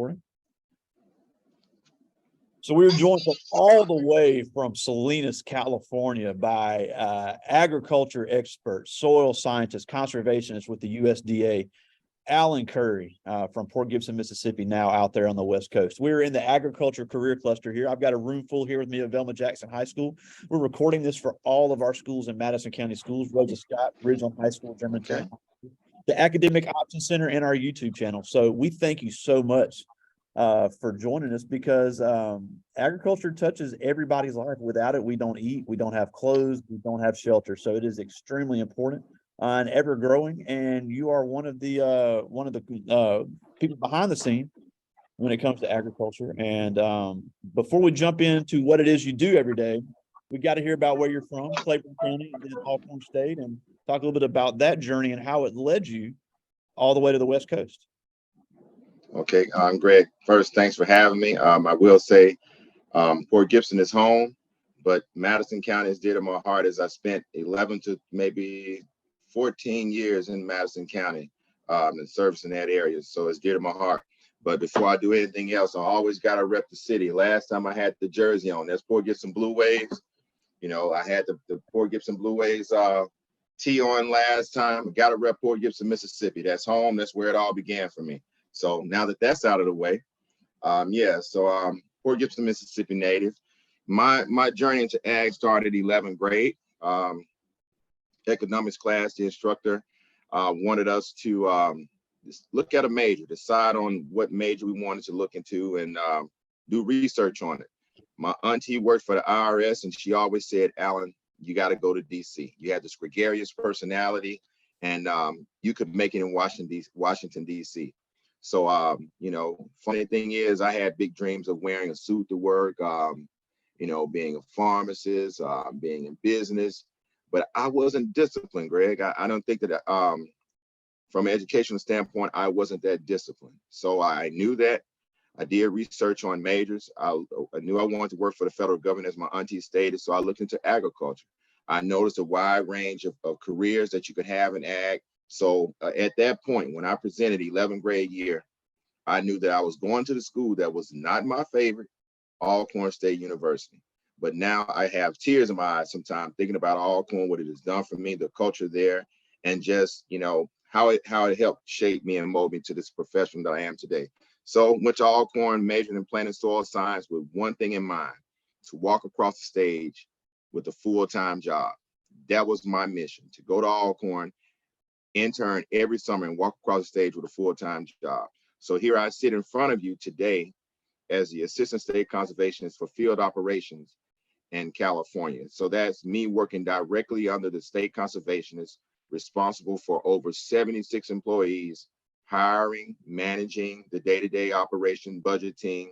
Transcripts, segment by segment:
recording. So we were joined from all the way from Salinas, California by agriculture experts, soil scientists, conservationists with the USDA, Alan Curry from Port Gibson, Mississippi, now out there on the West Coast. We're in the agriculture career cluster here. I've got a room full here with me at Velma Jackson High School. We're recording this for all of our schools in Madison County Schools, Rosa Scott, Ridgeland High School, Germantown, the Academic Options Center, and our YouTube channel. So we thank you so much for joining us, because agriculture touches everybody's life. Without it, we don't eat, we don't have clothes, we don't have shelter. So it is extremely important and ever growing. And you are one of the people behind the scene when it comes to agriculture. And before we jump into what it is you do every day, we got to hear about where you're from, Claiborne County, and then Alcorn State, and talk a little bit about that journey and how it led you all the way to the West Coast. Okay, Greg, first, thanks for having me. I will say Port Gibson is home, but Madison County is dear to my heart, as I spent 11 to maybe 14 years in Madison County and service in that area. So it's dear to my heart. But before I do anything else, I always got to rep the city. Last time I had the jersey on, that's Port Gibson Blue Waves. You know, I had the Port Gibson Blue Waves tee on last time. Got to rep Port Gibson, Mississippi. That's home. That's where it all began for me. So now that that's out of the way, Port Gibson, Mississippi native. My journey into ag started 11th grade. Economics class, the instructor wanted us to look at a major, decide on what major we wanted to look into, and do research on it. My auntie worked for the IRS, and she always said, "Alan, you got to go to DC. You have this gregarious personality, and you could make it in Washington, DC." So, funny thing is, I had big dreams of wearing a suit to work, being a pharmacist, being in business, but I wasn't disciplined, Greg. I don't think that from an educational standpoint, I wasn't that disciplined. So I knew that. I did research on majors. I knew I wanted to work for the federal government, as my auntie stated, so I looked into agriculture. I noticed a wide range of careers that you could have in ag. So at that point, when I presented 11th grade year, I knew that I was going to the school that was not my favorite, Alcorn State University. But now I have tears in my eyes sometimes thinking about Alcorn, what it has done for me, the culture there, and just, how it helped shape me and mold me to this profession that I am today. So went to Alcorn, majored in plant and soil science with one thing in mind: to walk across the stage with a full-time job. That was my mission, to go to Alcorn, intern every summer, and walk across the stage with a full-time job. So here I sit in front of you today as the Assistant State Conservationist for Field Operations in California. So that's me working directly under the State Conservationist, responsible for over 76 employees, hiring, managing the day-to-day operation, budgeting,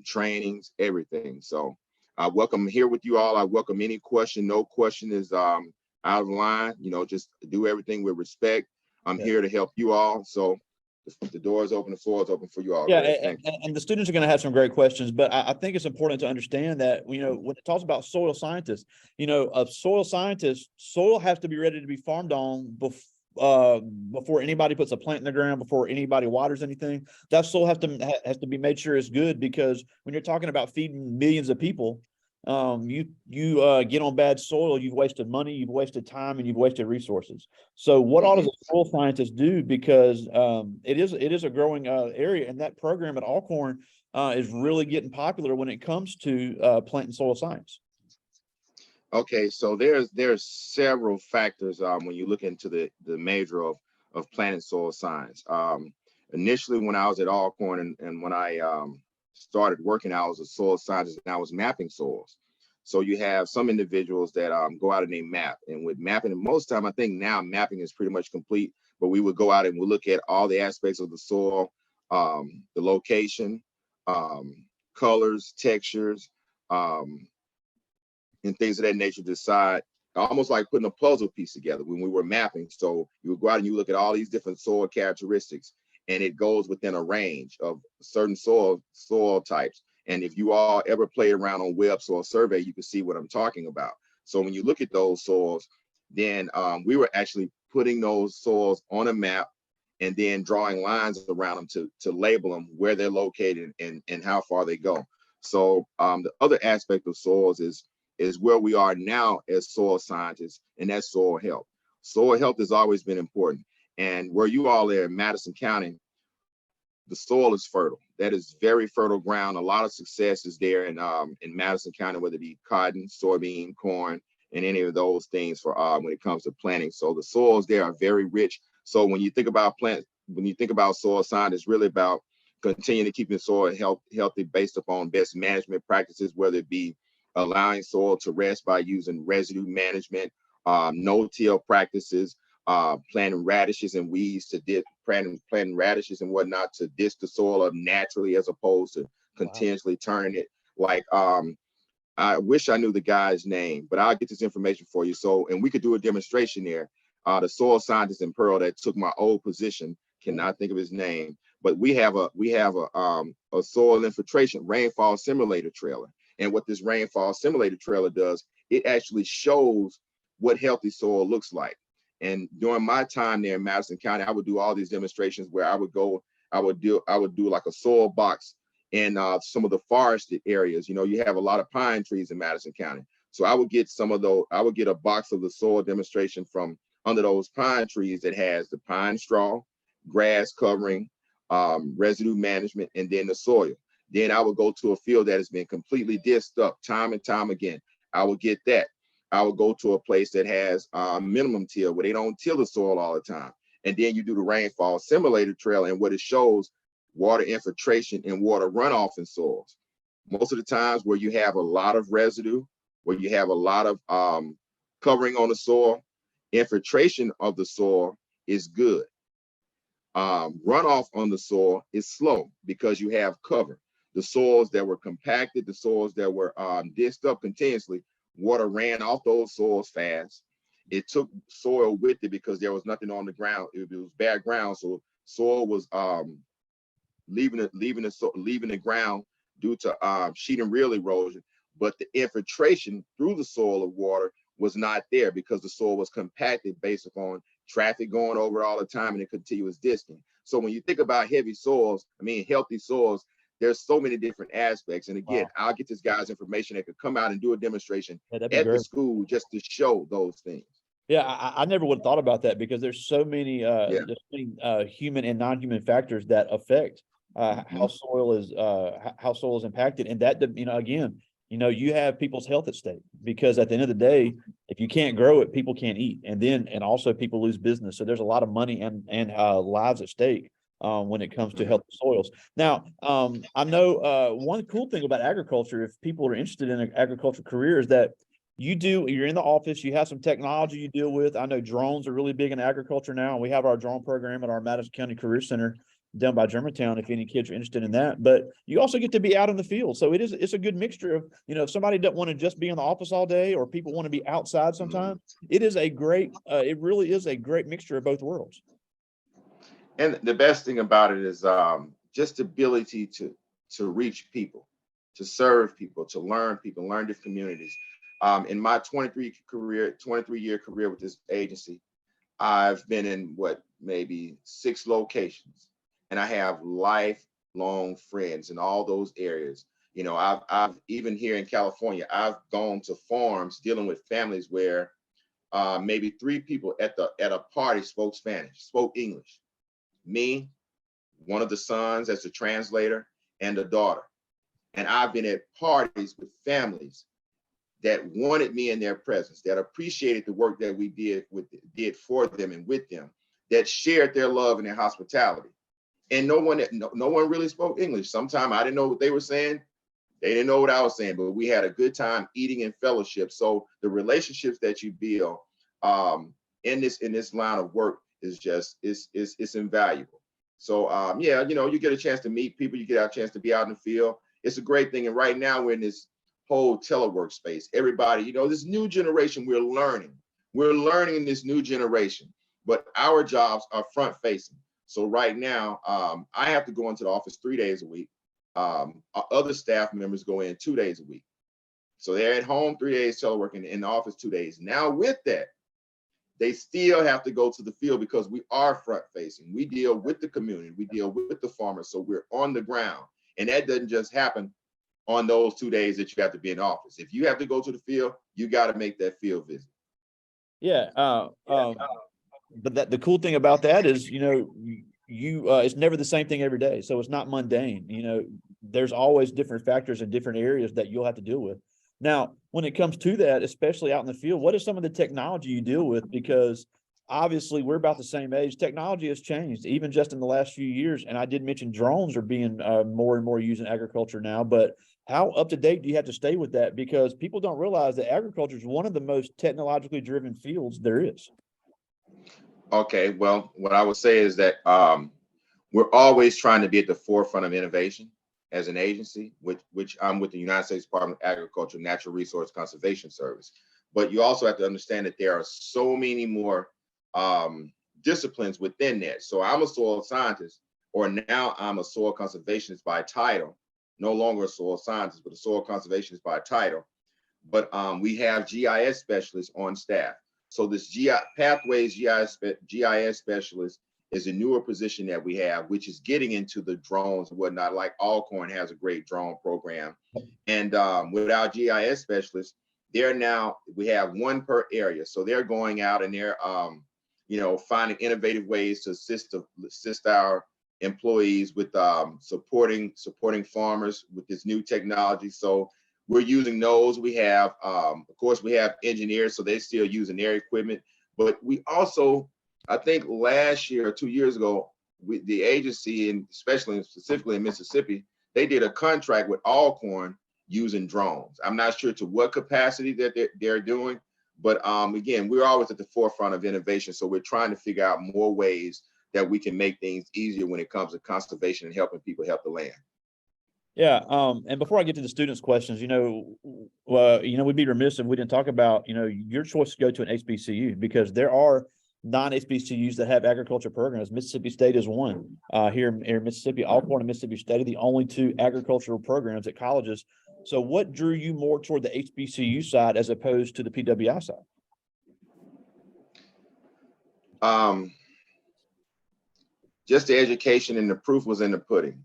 trainings, everything. So I welcome here with you all. I welcome any question. No question is out of line. Just do everything with respect. I'm here to help you all. So the door is open, the floor is open for you all. Yeah, and the students are going to have some great questions, but I think it's important to understand that, when it talks about soil scientists, a soil scientist, soil has to be ready to be farmed on before anybody puts a plant in the ground, before anybody waters anything. That soil has to be made sure it's good, because when you're talking about feeding millions of people, you get on bad soil, you've wasted money, you've wasted time, and you've wasted resources. So what all does a soil scientist do? Because it is a growing area, and that program at Alcorn is really getting popular when it comes to plant and soil science. Okay, so there's several factors when you look into the major of plant and soil science. Initially, when I was at Alcorn and when I started working, I was a soil scientist and I was mapping soils. So you have some individuals that go out and they map, and with mapping, and most time I think now mapping is pretty much complete, but we would go out and we'll look at all the aspects of the soil, the location, colors, textures, and things of that nature, decide, almost like putting a puzzle piece together when we were mapping. So you would go out and you look at all these different soil characteristics, and it goes within a range of certain soil types. And if you all ever played around on Web Soil Survey, you can see what I'm talking about. So when you look at those soils, then we were actually putting those soils on a map and then drawing lines around them to label them where they're located and how far they go. So the other aspect of soils is where we are now as soil scientists, and that's soil health. Soil health has always been important. And where you all are in Madison County, the soil is fertile. That is very fertile ground. A lot of success is there in Madison County, whether it be cotton, soybean, corn, and any of those things for when it comes to planting. So the soils there are very rich. So when you think about soil science, it's really about continuing to keep the soil healthy based upon best management practices, whether it be allowing soil to rest by using residue management, no-till practices, planting radishes and weeds to planting radishes and whatnot to disc the soil up naturally as opposed to continuously turning it. Like I wish I knew the guy's name, but I'll get this information for you. So, and we could do a demonstration there. The soil scientist in Pearl that took my old position, cannot think of his name, but we have a soil infiltration rainfall simulator trailer. And what this rainfall simulator trailer does, it actually shows what healthy soil looks like. And during my time there in Madison County, I would do all these demonstrations where I would do like a soil box in some of the forested areas. You know, you have a lot of pine trees in Madison County. So I would get a box of the soil demonstration from under those pine trees that has the pine straw, grass covering, residue management, and then the soil. Then I would go to a field that has been completely disked up time and time again. I would get that. I would go to a place that has minimum till, where they don't till the soil all the time. And then you do the rainfall simulator trail, and what it shows, water infiltration and water runoff in soils. Most of the times where you have a lot of residue, where you have a lot of covering on the soil, infiltration of the soil is good. Runoff on the soil is slow because you have cover. The soils that were compacted, the soils that were disked up continuously, water ran off those soils fast. It took soil with it because there was nothing on the ground. It was bad ground, so soil was leaving the ground due to sheet and reel erosion. But the infiltration through the soil of water was not there because the soil was compacted based upon traffic going over all the time and a continuous disking. So when you think about healthy soils, there's so many different aspects. And again, I'll get this guy's information that could come out and do a demonstration at the school just to show those things. Yeah, I never would have thought about that because there's so many human and non-human factors that affect how soil is impacted, and that, again, you have people's health at stake, because at the end of the day, if you can't grow it, people can't eat, and also people lose business. So there's a lot of money and lives at stake when it comes to healthy soils. Now, I know one cool thing about agriculture, if people are interested in an agriculture career, is that you're in the office, you have some technology you deal with. I know drones are really big in agriculture now, and we have our drone program at our Madison County Career Center down by Germantown, if any kids are interested in that. But you also get to be out in the field. So it's a good mixture of, if somebody doesn't want to just be in the office all day, or people want to be outside sometimes, it really is a great mixture of both worlds. And the best thing about it is just the ability to reach people, to serve people, to learn people, learn different communities. In my 23-year career with this agency, I've been in maybe 6 locations, and I have lifelong friends in all those areas. I've even here in California, I've gone to farms dealing with families where maybe 3 people at a party spoke Spanish, spoke English. Me, one of the sons as a translator, and a daughter. And I've been at parties with families that wanted me in their presence, that appreciated the work that we did for them and with them, that shared their love and their hospitality. And no one really spoke English. Sometimes I didn't know what they were saying. They didn't know what I was saying, but we had a good time eating in fellowship. So the relationships that you build in this line of work is just it's invaluable. So you get a chance to meet people, you get a chance to be out in the field. It's a great thing. And right now we're in this whole telework space. Everybody, this new generation, we're learning in this new generation, but our jobs are front facing. So right now, I have to go into the office 3 days a week. Other staff members go in 2 days a week. So they're at home 3 days teleworking, in the office 2 days. Now with that, they still have to go to the field because we are front facing. We deal with the community, we deal with the farmers, so we're on the ground. And that doesn't just happen on those 2 days that you have to be in office. If you have to go to the field, you got to make that field visit. Yeah. But the cool thing about that is, it's never the same thing every day. So it's not mundane. There's always different factors in different areas that you'll have to deal with. Now, when it comes to that, especially out in the field, what is some of the technology you deal with? Because obviously we're about the same age. Technology has changed, even just in the last few years. And I did mention drones are being more and more used in agriculture now, but how up to date do you have to stay with that? Because people don't realize that agriculture is one of the most technologically driven fields there is. Okay, well, what I would say is that we're always trying to be at the forefront of innovation as an agency, which I'm with the United States Department of Agriculture Natural Resource Conservation Service. But you also have to understand that there are so many more disciplines within that. So I'm a soil scientist, or now I'm a soil conservationist by title, no longer a soil scientist, but a soil conservationist by title. But we have GIS specialists on staff. So this Pathways GIS specialist is a newer position that we have, which is getting into the drones and whatnot. Like Alcorn has a great drone program. And with our GIS specialists, we have one per area. So they're going out and they're, finding innovative ways to assist our employees with supporting farmers with this new technology. So we're using those. We have, of course, we have engineers, so they're still using their equipment. But we also, I think last year or 2 years ago, with the agency, and specifically in Mississippi, they did a contract with Alcorn using drones. I'm not sure to what capacity that they're doing, but again, we're always at the forefront of innovation. So we're trying to figure out more ways that we can make things easier when it comes to conservation and helping people help the land. Yeah. And before I get to the students' questions, we'd be remiss if we didn't talk about, your choice to go to an HBCU, because there are non-HBCUs that have agriculture programs. Mississippi State is one here in Mississippi. Alcorn and Mississippi State are the only two agricultural programs at colleges. So what drew you more toward the HBCU side as opposed to the PWI side? Just the education, and the proof was in the pudding.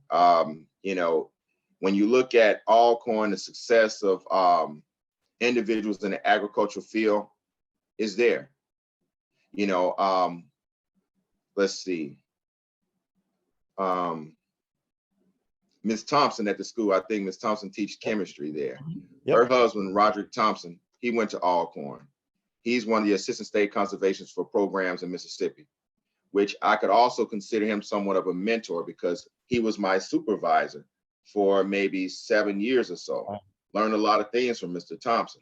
When you look at Alcorn, the success of individuals in the agricultural field is there. Let's see. Miss Thompson at the school, I think Miss Thompson teaches chemistry there. Yep. Her husband, Roderick Thompson, he went to Alcorn. He's one of the assistant state conservationists for programs in Mississippi, which I could also consider him somewhat of a mentor, because he was my supervisor for maybe 7 years or so. Wow. Learned a lot of things from Mr. Thompson.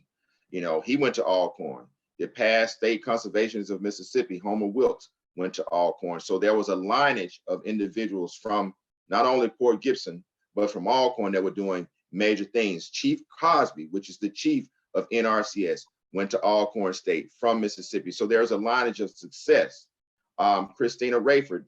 He went to Alcorn. The past state conservationists of Mississippi, Homer Wilkes, went to Alcorn. So there was a lineage of individuals from not only Port Gibson, but from Alcorn that were doing major things. Chief Cosby, which is the chief of NRCS, went to Alcorn State from Mississippi. So there's a lineage of success. Christina Rayford,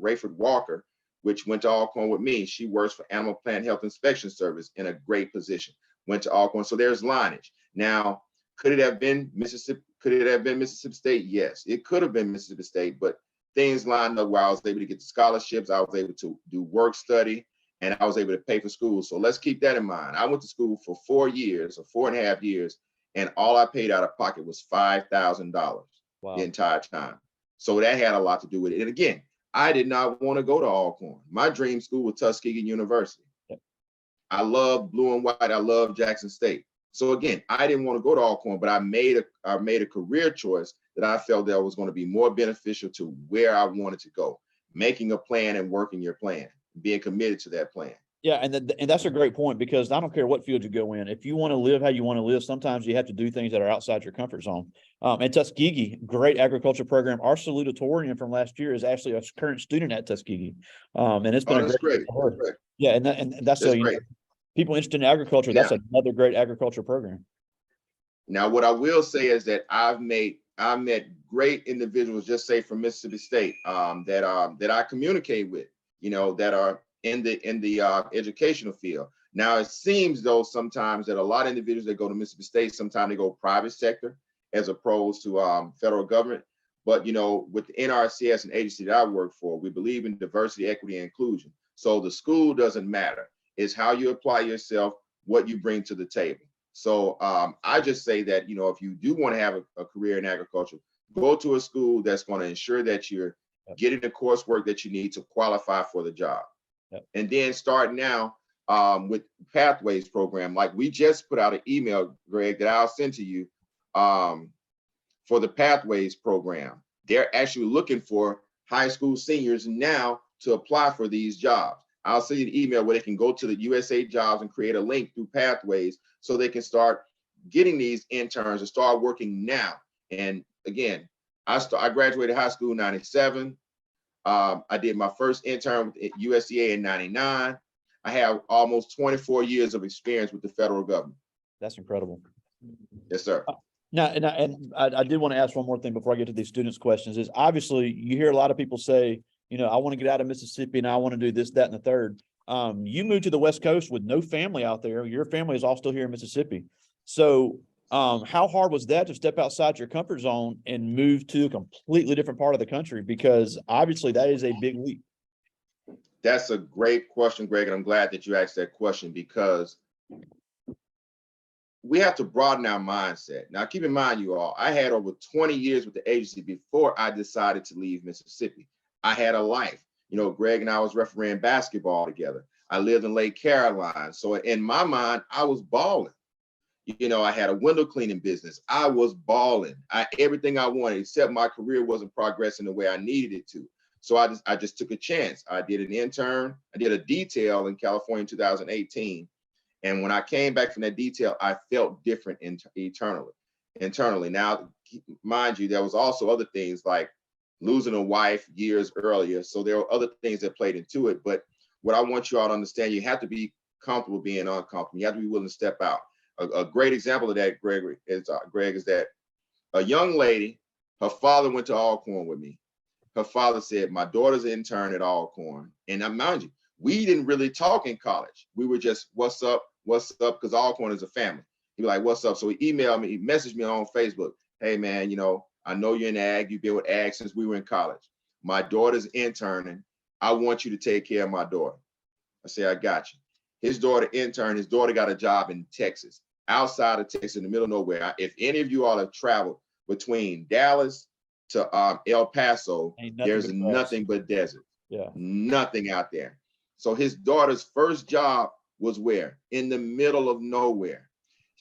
Rayford Walker, which went to Alcorn with me. She works for Animal Plant Health Inspection Service in a great position, went to Alcorn. So there's lineage. Now, could it have been Mississippi? Could it have been Mississippi State? Yes, it could have been Mississippi State, but things lined up where I was able to get the scholarships. I was able to do work study, and I was able to pay for school. So let's keep that in mind. I went to school for 4 years or 4.5 years, and all I paid out of pocket was $5,000 the entire time. So that had a lot to do with it. And again, I did not want to go to Alcorn. My dream school was Tuskegee University. Yep. I love blue and white. I love Jackson State. So again, I didn't want to go to Alcorn, but I made a career choice that I felt that was going to be more beneficial to where I wanted to go. Making a plan and working your plan, being committed to that plan. Yeah, and that's a great point, because I don't care what field you go in. If you want to live how you want to live, sometimes you have to do things that are outside your comfort zone. And Tuskegee, great agriculture program. Our salutatorian from last year is actually a current student at Tuskegee, and it's been great. Yeah, and that's so great. People interested in agriculture. That's another great agriculture program. Now, what I will say is that I met great individuals, just say from Mississippi State, that I communicate with, that are in the educational field. Now, it seems though sometimes that a lot of individuals that go to Mississippi State, sometimes they go private sector, as opposed to federal government. But with the NRCS and agency that I work for, we believe in diversity, equity, and inclusion. So the school doesn't matter. It's how you apply yourself, what you bring to the table. So I just say that, if you do want to have a career in agriculture, go to a school that's going to ensure that you're getting the coursework that you need to qualify for the job. And then start now with Pathways program. Like we just put out an email, Greg, that I'll send to you for the Pathways program. They're actually looking for high school seniors now to apply for these jobs. I'll send you an email where they can go to the USA Jobs and create a link through Pathways so they can start getting these interns and start working now. And again, I graduated high school in '97. I did my first intern with USDA in '99. I have almost 24 years of experience with the federal government. That's incredible. Yes, sir. Now, and I did want to ask one more thing before I get to these students' questions. Is obviously you hear a lot of people say, I want to get out of Mississippi and I want to do this, that, and the third. You moved to the West Coast with no family out there. Your family is all still here in Mississippi. So how hard was that to step outside your comfort zone and move to a completely different part of the country? Because obviously that is a big leap. That's a great question, Greg, and I'm glad that you asked that question because we have to broaden our mindset. Now, keep in mind, you all, I had over 20 years with the agency before I decided to leave Mississippi. I had a life. Greg and I was refereeing basketball together. I lived in Lake Caroline. So in my mind, I was balling. I had a window cleaning business. I was balling. Everything I wanted, except my career wasn't progressing the way I needed it to. So I just took a chance. I did an intern. I did a detail in California in 2018. And when I came back from that detail, I felt different internally. Now, mind you, there was also other things like losing a wife years earlier. So there were other things that played into it. But what I want you all to understand, you have to be comfortable being uncomfortable. You have to be willing to step out. A great example of that, Greg, is that a young lady, her father went to Alcorn with me. Her father said, my daughter's an intern at Alcorn. And now, mind you, we didn't really talk in college. We were just, what's up, because Alcorn is a family. He was like, what's up? So he emailed me, he messaged me on Facebook. Hey, man, I know you're in ag. You've been with ag since we were in college. My daughter's interning. I want you to take care of my daughter. I said, I got you. His daughter interned. His daughter got a job in Texas, outside of Texas, in the middle of nowhere. If any of you all have traveled between Dallas to El Paso, there's nothing but desert. Yeah. Nothing out there. So his daughter's first job was where? In the middle of nowhere.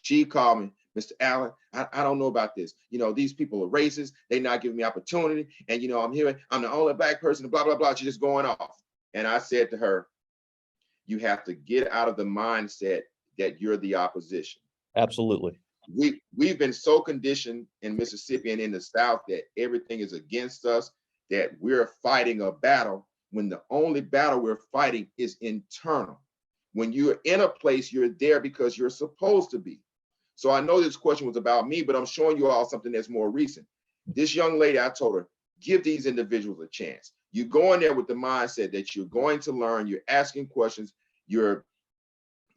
She called me, Mr. Allen, I don't know about this. These people are racist. They're not giving me opportunity. And, I'm here. I'm the only black person, blah, blah, blah. She's just going off. And I said to her, you have to get out of the mindset that you're the opposition. Absolutely. We've been so conditioned in Mississippi and in the South that everything is against us, that we're fighting a battle when the only battle we're fighting is internal. When you're in a place, you're there because you're supposed to be. So I know this question was about me, but I'm showing you all something that's more recent. This young lady, I told her, give these individuals a chance. You go in there with the mindset that you're going to learn, you're asking questions, you're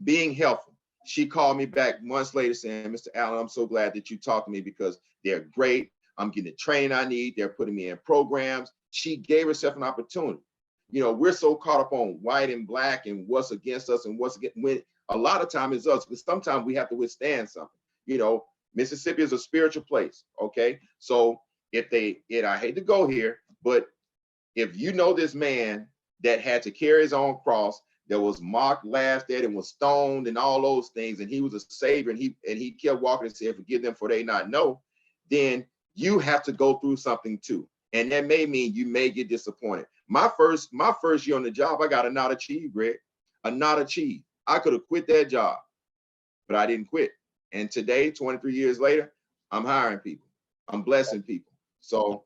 being helpful. She called me back months later saying, Mr. Allen, I'm so glad that you talked to me because they're great. I'm getting the training I need. They're putting me in programs. She gave herself an opportunity. We're so caught up on white and black and what's against us and what's against, when a lot of time it's us, because sometimes we have to withstand something. Mississippi is a spiritual place. Okay. So I hate to go here, but if this man that had to carry his own cross, that was mocked, laughed at, and was stoned and all those things, and he was a savior, and he kept walking and said, forgive them for they not know, then you have to go through something too. And that may mean you may get disappointed. My first year on the job, I got a not achieved, Greg. A not achieved. I could have quit that job, but I didn't quit. And today, 23 years later, I'm hiring people. I'm blessing people. So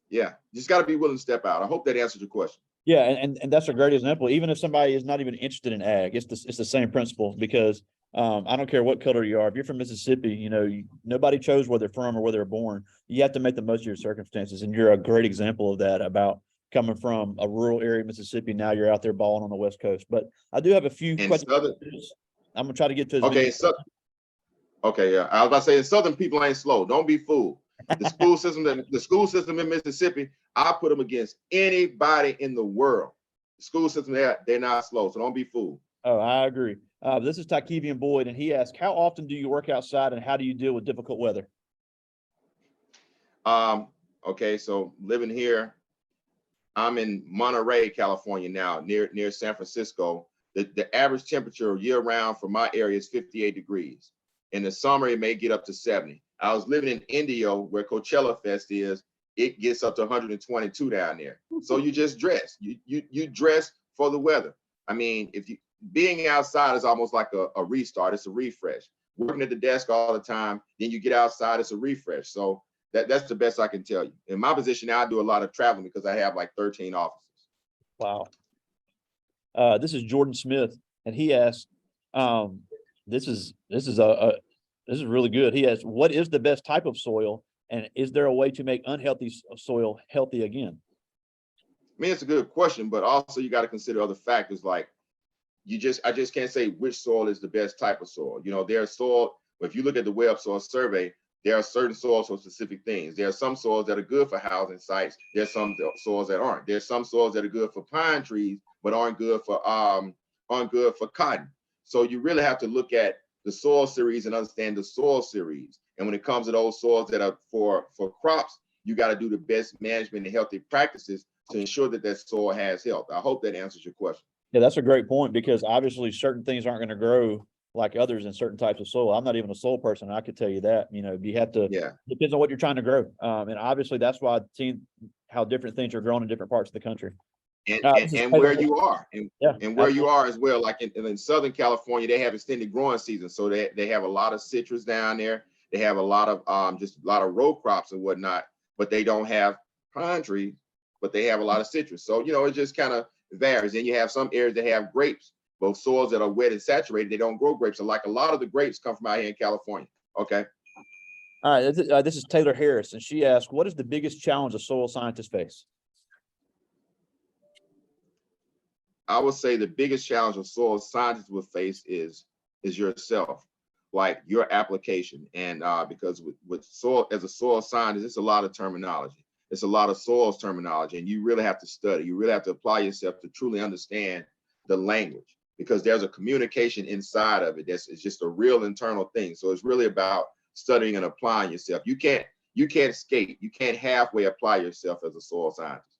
yeah, just got to be willing to step out. I hope that answers your question. Yeah, and that's a great example. Even if somebody is not even interested in ag, it's the same principle, because I don't care what color you are. If you're from Mississippi, nobody chose where they're from or where they're born. You have to make the most of your circumstances, and you're a great example of that, about coming from a rural area of Mississippi. Now you're out there balling on the West Coast. But I do have a few questions. I'm gonna try to get to. Okay, yeah. I was about to say, the Southern people ain't slow. Don't be fooled. The school system in Mississippi, I put them against anybody in the world. The school system, they're not slow, so don't be fooled. Oh, I agree. This is Tykevian Boyd, and he asked, how often do you work outside and how do you deal with difficult weather? Okay, so living here, I'm in Monterey, California now, near San Francisco. The average temperature year round for my area is 58 degrees. In the summer, it may get up to 70. I was living in Indio, where Coachella Fest is. It gets up to 122 down there. So you just dress. You dress for the weather. I mean, being outside is almost like a restart. It's a refresh. Working at the desk all the time, then you get outside, it's a refresh. So that's the best I can tell you. In my position now, I do a lot of traveling because I have like 13 offices. Wow. This is Jordan Smith, and he asked, this is really good. He asked, what is the best type of soil, and is there a way to make unhealthy soil healthy again? I mean, it's a good question, but also you got to consider other factors like I just can't say which soil is the best type of soil. You know, there's soil, if you look at the Web Soil Survey, there are certain soils for specific things. There are some soils that are good for housing sites. There's some soils that aren't. There's some soils that are good for pine trees, but aren't good for cotton. So you really have to look at the soil series and understand the soil series. And when it comes to those soils that are for crops, you got to do the best management and healthy practices to ensure that that soil has health. I hope that answers your question. Yeah, that's a great point, because obviously certain things aren't going to grow like others in certain types of soil. I'm not even a soil person. I could tell you that. You know, you have to, depends on what you're trying to grow. And obviously that's why I've seen how different things are grown in different parts of the country. And where you are, and where absolutely. you are as well. Like in Southern California, they have extended growing season, so they have a lot of citrus down there. They have a lot of just a lot of row crops and whatnot, but they don't have pine trees, but they have a lot of citrus. So you know, it just kind of varies. And you have some areas that have grapes, both soils that are wet and saturated, they don't grow grapes. So like a lot of the grapes come from out here in California. Okay. All right. This is Taylor Harris, and she asked, what is the biggest challenge a soil scientist face? I would say the biggest challenge a soil scientist will face is yourself, like your application. And because with soil, as a soil scientist, it's a lot of terminology. It's a lot of soils terminology, and you really have to study. You really have to apply yourself to truly understand the language, because there's a communication inside of it. It's just a real internal thing. So it's really about studying and applying yourself. You can't skate. You can't halfway apply yourself as a soil scientist.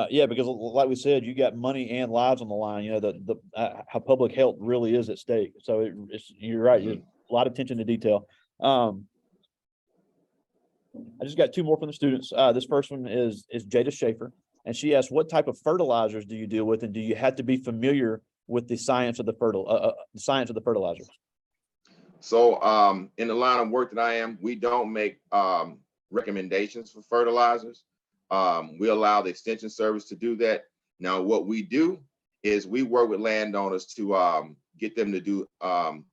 Yeah, because like we said, you got money and lives on the line. You know, how public health really is at stake. So you're right. Mm-hmm. A lot of attention to detail. I just got two more from the students. This first one is Jada Schaefer, and she asked, what type of fertilizers do you deal with, and do you have to be familiar with the science of the fertilizers? So in the line of work that I am, we don't make recommendations for fertilizers. We allow the extension service to do that. Now, what we do is we work with landowners to get them to do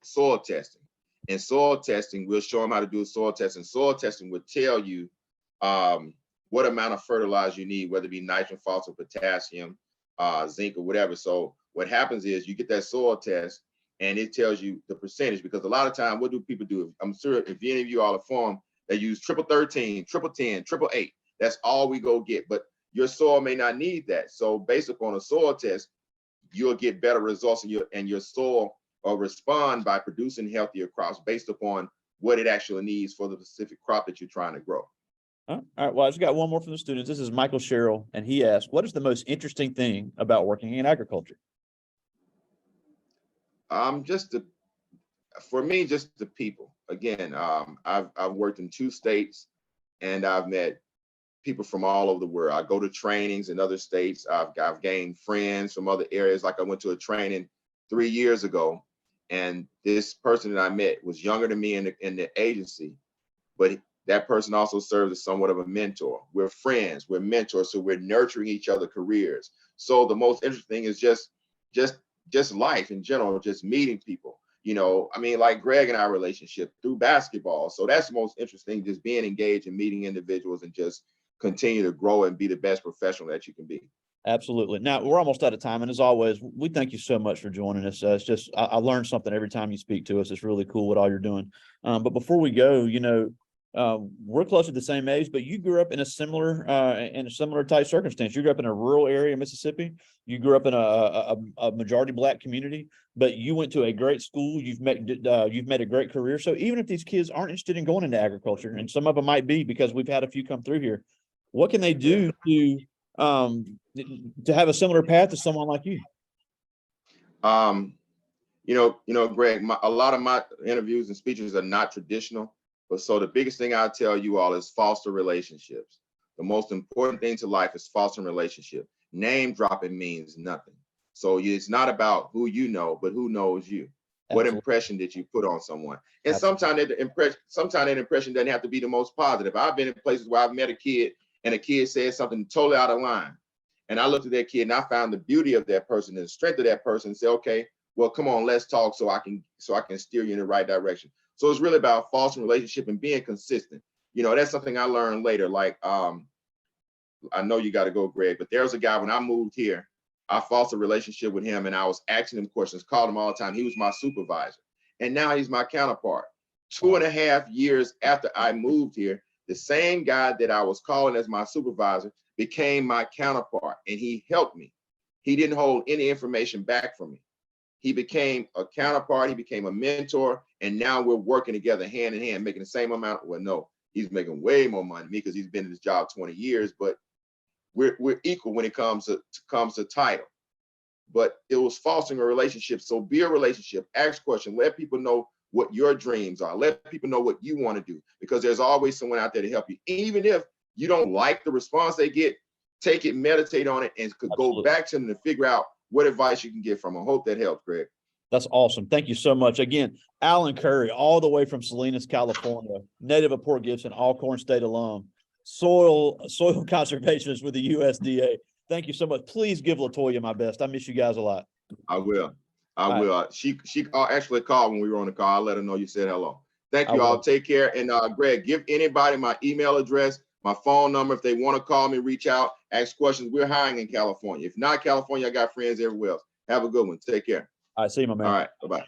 soil testing. In soil testing, we'll show them how to do soil testing. Soil testing will tell you what amount of fertilizer you need, whether it be nitrogen, phosphorus, potassium, zinc, or whatever. So what happens is you get that soil test, and it tells you the percentage, because a lot of time, what do people do? I'm sure if any of you all are farm, they use triple 13, triple 10, triple 8. That's all we go get, but your soil may not need that. So based upon a soil test, you'll get better results, and your soil will respond by producing healthier crops based upon what it actually needs for the specific crop that you're trying to grow. All right. Well, I just got one more from the students. This is Michael Sherrill, and he asked, what is the most interesting thing about working in agriculture? For me, just the people. Again, I've worked in 2 states, and I've met people from all over the world. I go to trainings in other states. I've gained friends from other areas. Like I went to a training 3 years ago, and this person that I met was younger than me in the agency, but that person also serves as somewhat of a mentor. We're friends, we're mentors, so we're nurturing each other's careers. So the most interesting thing is just life in general, just meeting people. You know, I mean, like Greg and our relationship through basketball. So that's the most interesting, just being engaged and meeting individuals and just continue to grow and be the best professional that you can be. Absolutely. Now we're almost out of time, and as always, we thank you so much for joining us. It's just I learned something every time you speak to us. It's really cool what all you're doing. But before we go, we're close to the same age, but you grew up in a similar type circumstance. You grew up in a rural area of Mississippi. You grew up in a majority Black community, but you went to a great school. You've made a great career. So even if these kids aren't interested in going into agriculture, and some of them might be because we've had a few come through here, what can they do to have a similar path to someone like you? Greg, a lot of my interviews and speeches are not traditional, but so the biggest thing I tell you all is foster relationships. The most important thing to life is fostering relationship. Name dropping means nothing. So it's not about who you know, but who knows you. What Absolutely. impression did you put on someone? And Absolutely. sometimes that impression doesn't have to be the most positive. I've been in places where I've met a kid and a kid said something totally out of line. And I looked at that kid and I found the beauty of that person and the strength of that person and said, okay, well, come on, let's talk so I can steer you in the right direction. So it's really about fostering relationship and being consistent. That's something I learned later. Like, I know you got to go, Greg, but there was a guy when I moved here, I fostered a relationship with him and I was asking him questions, called him all the time. He was my supervisor. And now he's my counterpart. 2.5 years after I moved here, the same guy that I was calling as my supervisor became my counterpart and he helped me. He didn't hold any information back from me. He became a counterpart, he became a mentor, and now we're working together hand in hand, making the same amount. Well, no, he's making way more money than me because he's been in this job 20 years, but we're equal when it comes to title. But it was fostering a relationship. So be a relationship, ask questions, let people know what your dreams are, let people know what you want to do, because there's always someone out there to help you. Even if you don't like the response they get, take it, meditate on it, and could go back to them to figure out what advice you can get from them. I hope that helps, Greg. That's awesome. Thank you so much. Again, Alan Curry, all the way from Salinas, California, native of Port Gibson, Alcorn State alum, soil conservationist with the USDA. Thank you so much. Please give LaToya my best. I miss you guys a lot. I will. I All will. right. She actually called when we were on the call. I'll let her know you said hello. Thank I you all. will. Take care. And Greg, give anybody my email address, my phone number. If they want to call me, reach out, ask questions. We're hiring in California. If not California, I got friends everywhere else. Have a good one. Take care. I see you, my man. All right. Bye-bye.